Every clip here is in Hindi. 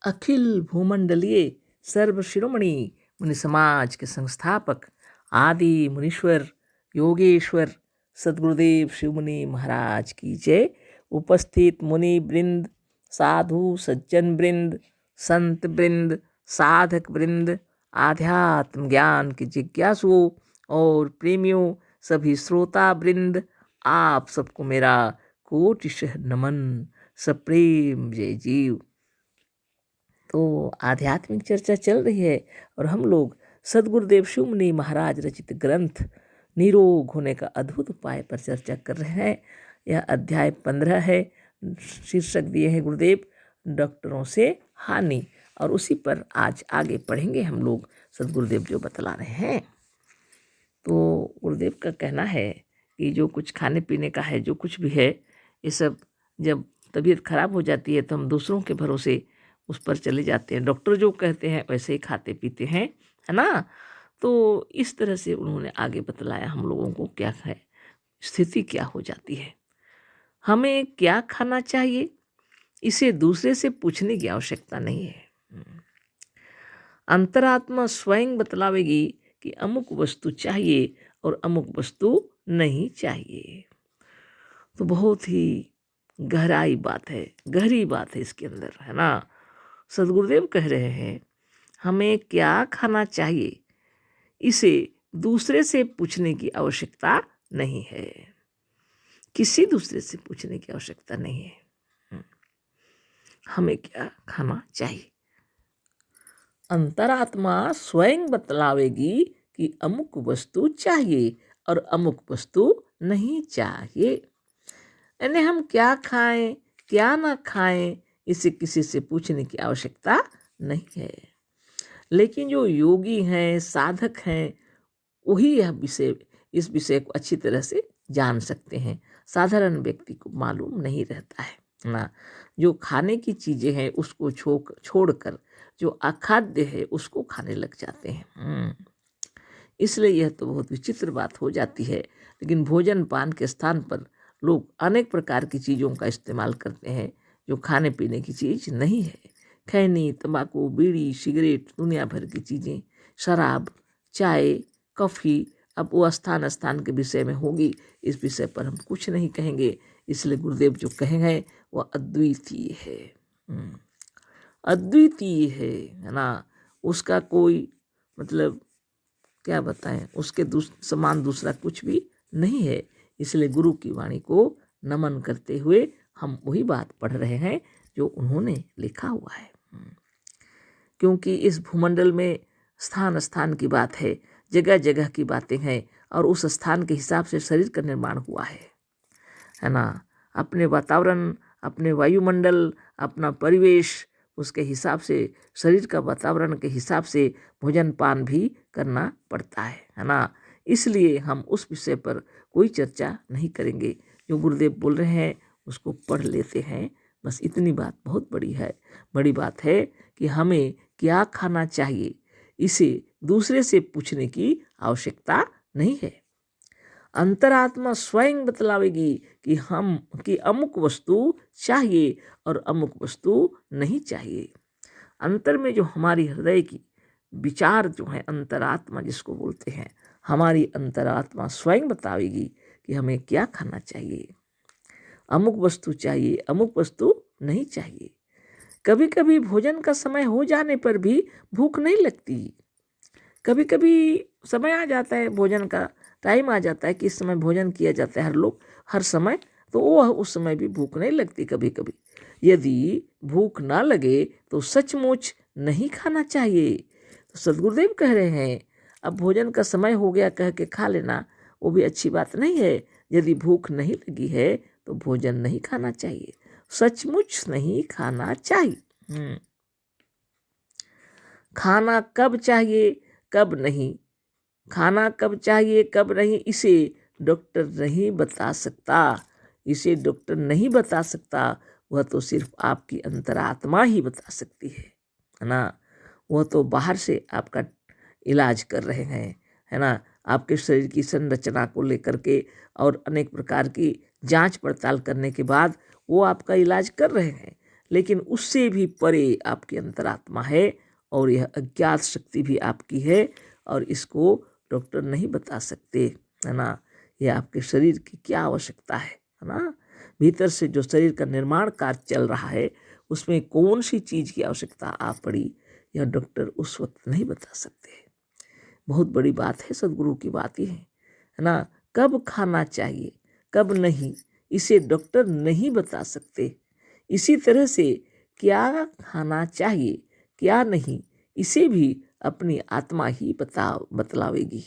अखिल भूमंडलीय सर्व शिरोमणि मुनि समाज के संस्थापक आदि मुनीश्वर योगेश्वर सदगुरुदेव शिव मुनि महाराज की जय। उपस्थित मुनि वृंद, साधु सज्जन वृंद, संत वृंद, साधक वृंद, आध्यात्म ज्ञान के जिज्ञासुओं और प्रेमियों, सभी श्रोता वृंद, आप सबको मेरा कोटिशः नमन, सप्रेम जय जीव। तो आध्यात्मिक चर्चा चल रही है और हम लोग सदगुरुदेव शिव मुनि महाराज रचित ग्रंथ निरोग होने का अद्भुत उपाय पर चर्चा कर रहे हैं। यह अध्याय 15 है। शीर्षक दिए हैं गुरुदेव डॉक्टरों से हानि, और उसी पर आज आगे पढ़ेंगे हम लोग सदगुरुदेव जो बतला रहे हैं। तो गुरुदेव का कहना है कि जो कुछ खाने पीने का है, जो कुछ भी है, ये सब जब तबीयत खराब हो जाती है तो हम दूसरों के भरोसे उस पर चले जाते हैं। डॉक्टर जो कहते हैं वैसे ही खाते पीते हैं, है ना। तो इस तरह से उन्होंने आगे बतलाया हम लोगों को क्या है, स्थिति क्या हो जाती है। हमें क्या खाना चाहिए, इसे दूसरे से पूछने की आवश्यकता नहीं है। अंतरात्मा स्वयं बतलावेगी कि अमुक वस्तु चाहिए और अमुक वस्तु नहीं चाहिए। तो बहुत ही गहराई बात है, गहरी बात है इसके अंदर, है ना। सदगुरुदेव कह रहे हैं हमें क्या खाना चाहिए, इसे दूसरे से पूछने की आवश्यकता नहीं है। किसी दूसरे से पूछने की आवश्यकता नहीं है। हमें क्या खाना चाहिए, अंतरात्मा स्वयं बतलावेगी कि अमुक वस्तु चाहिए और अमुक वस्तु नहीं चाहिए। यानी हम क्या खाएं क्या ना खाएं, इसे किसी से पूछने की आवश्यकता नहीं है। लेकिन जो योगी हैं, साधक हैं, वही इस विषय को अच्छी तरह से जान सकते हैं। साधारण व्यक्ति को मालूम नहीं रहता है ना। जो खाने की चीज़ें हैं उसको छोड़कर जो अखाद्य है उसको खाने लग जाते हैं। इसलिए यह तो बहुत विचित्र बात हो जाती है। लेकिन भोजन पान के स्थान पर लोग अनेक प्रकार की चीज़ों का इस्तेमाल करते हैं जो खाने पीने की चीज़ नहीं है। खैनी, तंबाकू, बीड़ी, सिगरेट, दुनिया भर की चीज़ें, शराब, चाय, कॉफ़ी, अब वो स्थान स्थान के विषय में होगी, इस विषय पर हम कुछ नहीं कहेंगे। इसलिए गुरुदेव जो कहेंगे वह अद्वितीय है, अद्वितीय है ना। उसका कोई मतलब क्या बताएं, उसके समान दूसरा कुछ भी नहीं है। इसलिए गुरु की वाणी को नमन करते हुए हम वही बात पढ़ रहे हैं जो उन्होंने लिखा हुआ है। क्योंकि इस भूमंडल में स्थान स्थान की बात है, जगह जगह की बातें हैं, और उस स्थान के हिसाब से शरीर का निर्माण हुआ है ना। अपने वातावरण, अपने वायुमंडल, अपना परिवेश, उसके हिसाब से शरीर का वातावरण के हिसाब से भोजन पान भी करना पड़ता है ना। इसलिए हम उस विषय पर कोई चर्चा नहीं करेंगे। जो गुरुदेव बोल रहे हैं उसको पढ़ लेते हैं, बस इतनी बात बहुत बड़ी है। बड़ी बात है कि हमें क्या खाना चाहिए, इसे दूसरे से पूछने की आवश्यकता नहीं है। अंतरात्मा स्वयं बतलावेगी कि अमुक वस्तु चाहिए और अमुक वस्तु नहीं चाहिए। अंतर में जो हमारी हृदय की विचार जो है, अंतरात्मा जिसको बोलते हैं, हमारी अंतरात्मा स्वयं बतावेगी कि हमें क्या खाना चाहिए। अमुक वस्तु चाहिए, अमुक वस्तु नहीं चाहिए। कभी कभी भोजन का समय हो जाने पर भी भूख नहीं लगती। कभी कभी समय आ जाता है, भोजन का टाइम आ जाता है कि इस समय भोजन किया जाता है हर समय, तो वो उस समय भी भूख नहीं लगती कभी कभी। यदि भूख ना लगे तो सचमुच नहीं खाना चाहिए। तो सदगुरुदेव कह रहे हैं अब भोजन का समय हो गया कह के खा लेना वो भी अच्छी बात नहीं है। यदि भूख नहीं लगी है तो भोजन नहीं खाना चाहिए, सचमुच नहीं खाना चाहिए। खाना कब चाहिए कब नहीं, खाना कब चाहिए कब नहीं, इसे डॉक्टर नहीं बता सकता। इसे डॉक्टर नहीं बता सकता, वह तो सिर्फ आपकी अंतरात्मा ही बता सकती है ना। वह तो बाहर से आपका इलाज कर रहे हैं, है ना। आपके शरीर की संरचना को लेकर के और अनेक प्रकार की जांच पड़ताल करने के बाद वो आपका इलाज कर रहे हैं। लेकिन उससे भी परे आपकी अंतरात्मा है और यह अज्ञात शक्ति भी आपकी है और इसको डॉक्टर नहीं बता सकते, है ना। यह आपके शरीर की क्या आवश्यकता है ना। भीतर से जो शरीर का निर्माण कार्य चल रहा है उसमें कौन सी चीज़ की आवश्यकता आ पड़ी, यह डॉक्टर उस वक्त नहीं बता सकते। बहुत बड़ी बात है, सदगुरु की बात ही है ना। कब खाना चाहिए कब नहीं, इसे डॉक्टर नहीं बता सकते। इसी तरह से क्या खाना चाहिए क्या नहीं, इसे भी अपनी आत्मा ही बतलावेगी।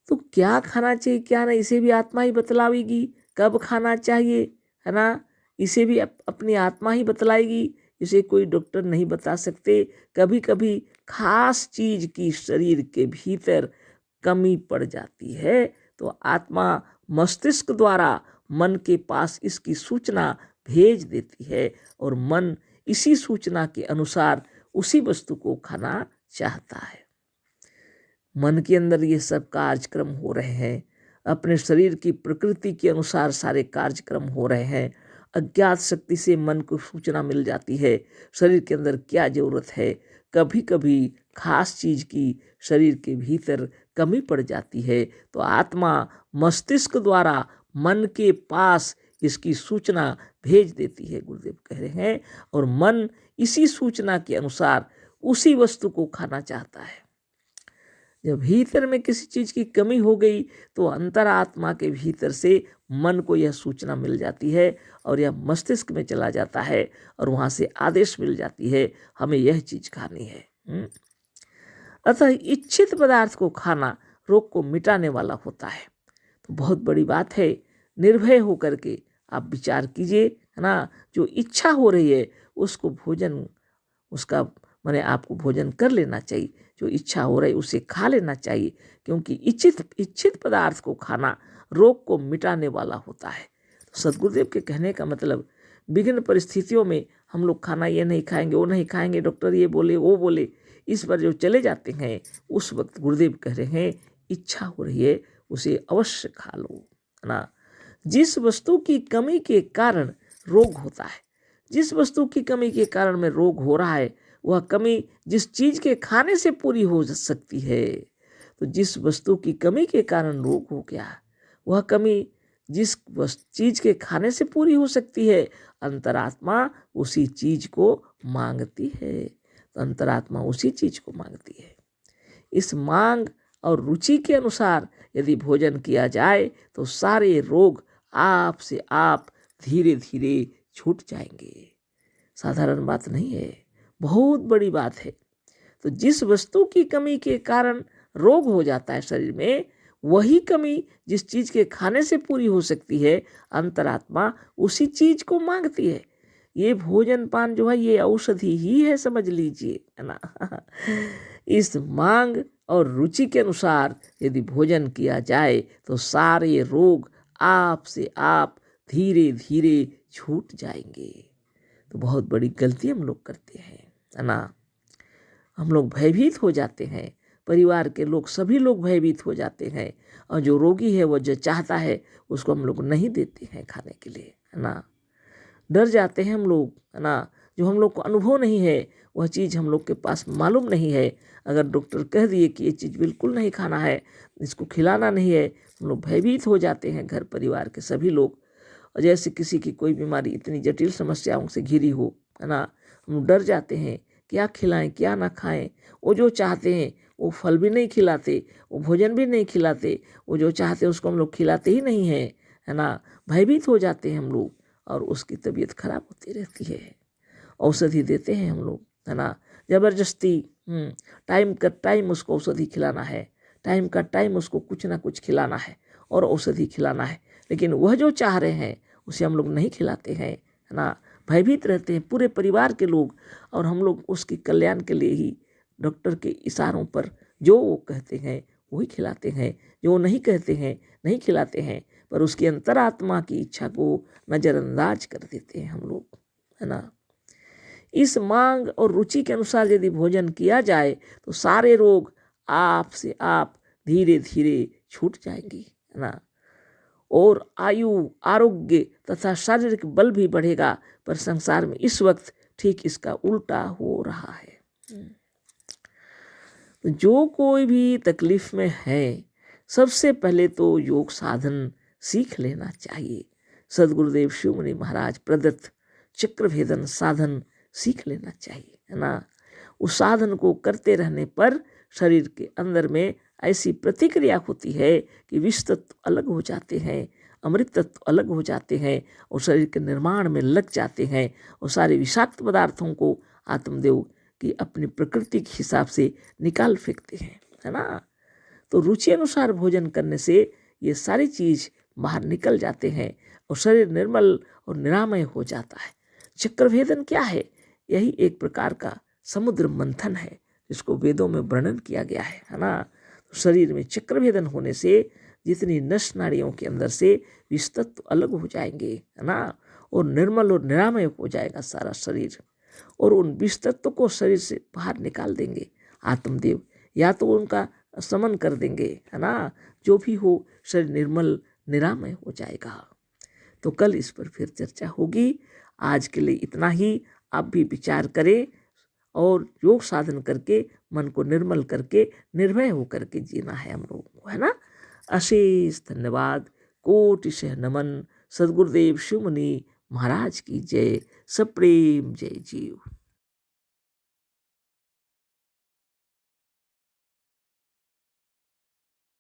तो क्या खाना चाहिए क्या नहीं, इसे भी आत्मा ही बतलावेगी। कब खाना चाहिए, है ना, इसे भी अपनी आत्मा ही बतलाएगी, इसे कोई डॉक्टर नहीं बता सकते। कभी कभी खास चीज की शरीर के भीतर कमी पड़ जाती है तो आत्मा मस्तिष्क द्वारा मन के पास इसकी सूचना भेज देती है और मन इसी सूचना के अनुसार उसी वस्तु को खाना चाहता है। मन के अंदर ये सब कार्यक्रम हो रहे हैं, अपने शरीर की प्रकृति के अनुसार सारे कार्यक्रम हो रहे हैं। अज्ञात शक्ति से मन को सूचना मिल जाती है शरीर के अंदर क्या जरूरत है। कभी कभी खास चीज की शरीर के भीतर कमी पड़ जाती है तो आत्मा मस्तिष्क द्वारा मन के पास इसकी सूचना भेज देती है, गुरुदेव कह रहे हैं, और मन इसी सूचना के अनुसार उसी वस्तु को खाना चाहता है। जब भीतर में किसी चीज की कमी हो गई तो अंतरात्मा के भीतर से मन को यह सूचना मिल जाती है और यह मस्तिष्क में चला जाता है और वहां से आदेश मिल जाती है हमें यह चीज खानी है। अतः इच्छित पदार्थ को खाना रोग को मिटाने वाला होता है। तो बहुत बड़ी बात है, निर्भय होकर के आप विचार कीजिए, है ना। जो इच्छा हो रही है उसको भोजन, उसका माने आपको भोजन कर लेना चाहिए। जो इच्छा हो रही है उसे खा लेना चाहिए, क्योंकि इच्छित पदार्थ को खाना रोग को मिटाने वाला होता है। तो सदगुरुदेव के कहने का मतलब, विभिन्न परिस्थितियों में हम लोग खाना ये नहीं खाएंगे वो नहीं खाएंगे, डॉक्टर ये बोले वो बोले, इस पर जो चले जाते हैं उस वक्त गुरुदेव कह रहे हैं इच्छा हो रही है उसे अवश्य खा लो, है ना। जिस वस्तु की कमी के कारण रोग होता है, जिस वस्तु की कमी के कारण में रोग हो रहा है वह कमी जिस चीज के खाने से पूरी हो सकती है। तो जिस वस्तु की कमी के कारण रोग हो गया वह कमी जिस चीज के खाने से पूरी हो सकती है, अंतरात्मा उसी चीज को मांगती है। तो अंतरात्मा उसी चीज को मांगती है। इस मांग और रुचि के अनुसार यदि भोजन किया जाए तो सारे रोग आप से आप धीरे धीरे छूट जाएंगे। साधारण बात नहीं है, बहुत बड़ी बात है। तो जिस वस्तु की कमी के कारण रोग हो जाता है शरीर में, वही कमी जिस चीज के खाने से पूरी हो सकती है, अंतरात्मा उसी चीज को मांगती है। ये भोजन पान जो है ये औषधि ही है, समझ लीजिए, है ना। इस मांग और रुचि के अनुसार यदि भोजन किया जाए तो सारे रोग आप से आप धीरे धीरे छूट जाएंगे। तो बहुत बड़ी गलती हम लोग करते हैं, है ना। हम लोग भयभीत हो जाते हैं, परिवार के लोग सभी लोग भयभीत हो जाते हैं और जो रोगी है वो जो चाहता है उसको हम लोग नहीं देते हैं खाने के लिए, है ना। डर जाते हैं हम लोग, है ना। जो हम लोग को अनुभव नहीं है वह चीज़ हम लोग के पास मालूम नहीं है। अगर डॉक्टर कह दिए कि ये चीज़ बिल्कुल नहीं खाना है, इसको खिलाना नहीं है, हम लोग भयभीत हो जाते हैं, घर परिवार के सभी लोग। और जैसे किसी की कोई बीमारी इतनी जटिल समस्याओं से घिरी हो, है ना, हम डर जाते हैं क्या खिलाएं क्या ना खाएं। वो जो चाहते हैं वो फल भी नहीं खिलाते, वो भोजन भी नहीं खिलाते, वो जो चाहते हैं उसको हम लोग खिलाते ही नहीं हैं, है ना। भयभीत हो जाते हैं हम लोग और उसकी तबीयत खराब होती रहती है। औषधि देते हैं हम लोग, है ना, ज़बरदस्ती। टाइम का टाइम उसको औषधि खिलाना है, टाइम का टाइम उसको कुछ ना कुछ खिलाना है और औषधि खिलाना है, लेकिन वह जो चाह रहे हैं उसे हम लोग नहीं खिलाते हैं, है ना। भयभीत रहते हैं पूरे परिवार के लोग और हम लोग उसके कल्याण के लिए ही डॉक्टर के इशारों पर जो वो कहते हैं वही खिलाते हैं, जो नहीं कहते हैं नहीं खिलाते हैं, पर उसकी अंतरात्मा की इच्छा को नज़रअंदाज कर देते हैं हम लोग, है ना। इस मांग और रुचि के अनुसार यदि भोजन किया जाए तो सारे रोग आप से आप धीरे धीरे छूट जाएंगे, है ना। और आयु, आरोग्य तथा शारीरिक बल भी बढ़ेगा। पर संसार में इस वक्त ठीक इसका उल्टा हो रहा है। जो कोई भी तकलीफ में है, सबसे पहले तो योग साधन सीख लेना चाहिए। सदगुरुदेव शिवमुनि महाराज प्रदत्त चक्रभेदन साधन सीख लेना चाहिए, है ना। उस साधन को करते रहने पर शरीर के अंदर में ऐसी प्रतिक्रिया होती है कि विष तत्व अलग हो जाते हैं, अमृत तत्व अलग हो जाते हैं और शरीर के निर्माण में लग जाते हैं और सारे विषाक्त पदार्थों को आत्मदेव की अपनी प्रकृति के हिसाब से निकाल फेंकते हैं, है ना। तो रुचि अनुसार भोजन करने से ये सारी चीज बाहर निकल जाते हैं और शरीर निर्मल और निरामय हो जाता है। चक्रभेदन क्या है? यही एक प्रकार का समुद्र मंथन है जिसको वेदों में वर्णन किया गया है ना। तो शरीर में चक्रभेदन होने से जितनी नस नाड़ियों के अंदर से विष तत्व अलग हो जाएंगे, है ना, और निर्मल और निरामय हो जाएगा सारा शरीर और उन विष तत्व को शरीर से बाहर निकाल देंगे आत्मदेव, या तो उनका समन कर देंगे, है ना। जो भी हो शरीर निर्मल निरामय हो जाएगा। तो कल इस पर फिर चर्चा होगी। आज के लिए इतना ही। आप भी विचार करें और योग साधन करके मन को निर्मल करके निर्भय होकर के जीना है हम लोगों को, है ना। अशेष धन्यवाद, कोटिशः नमन। सद्गुरुदेव शिवमुनि महाराज की जय। सप्रेम जय जीव।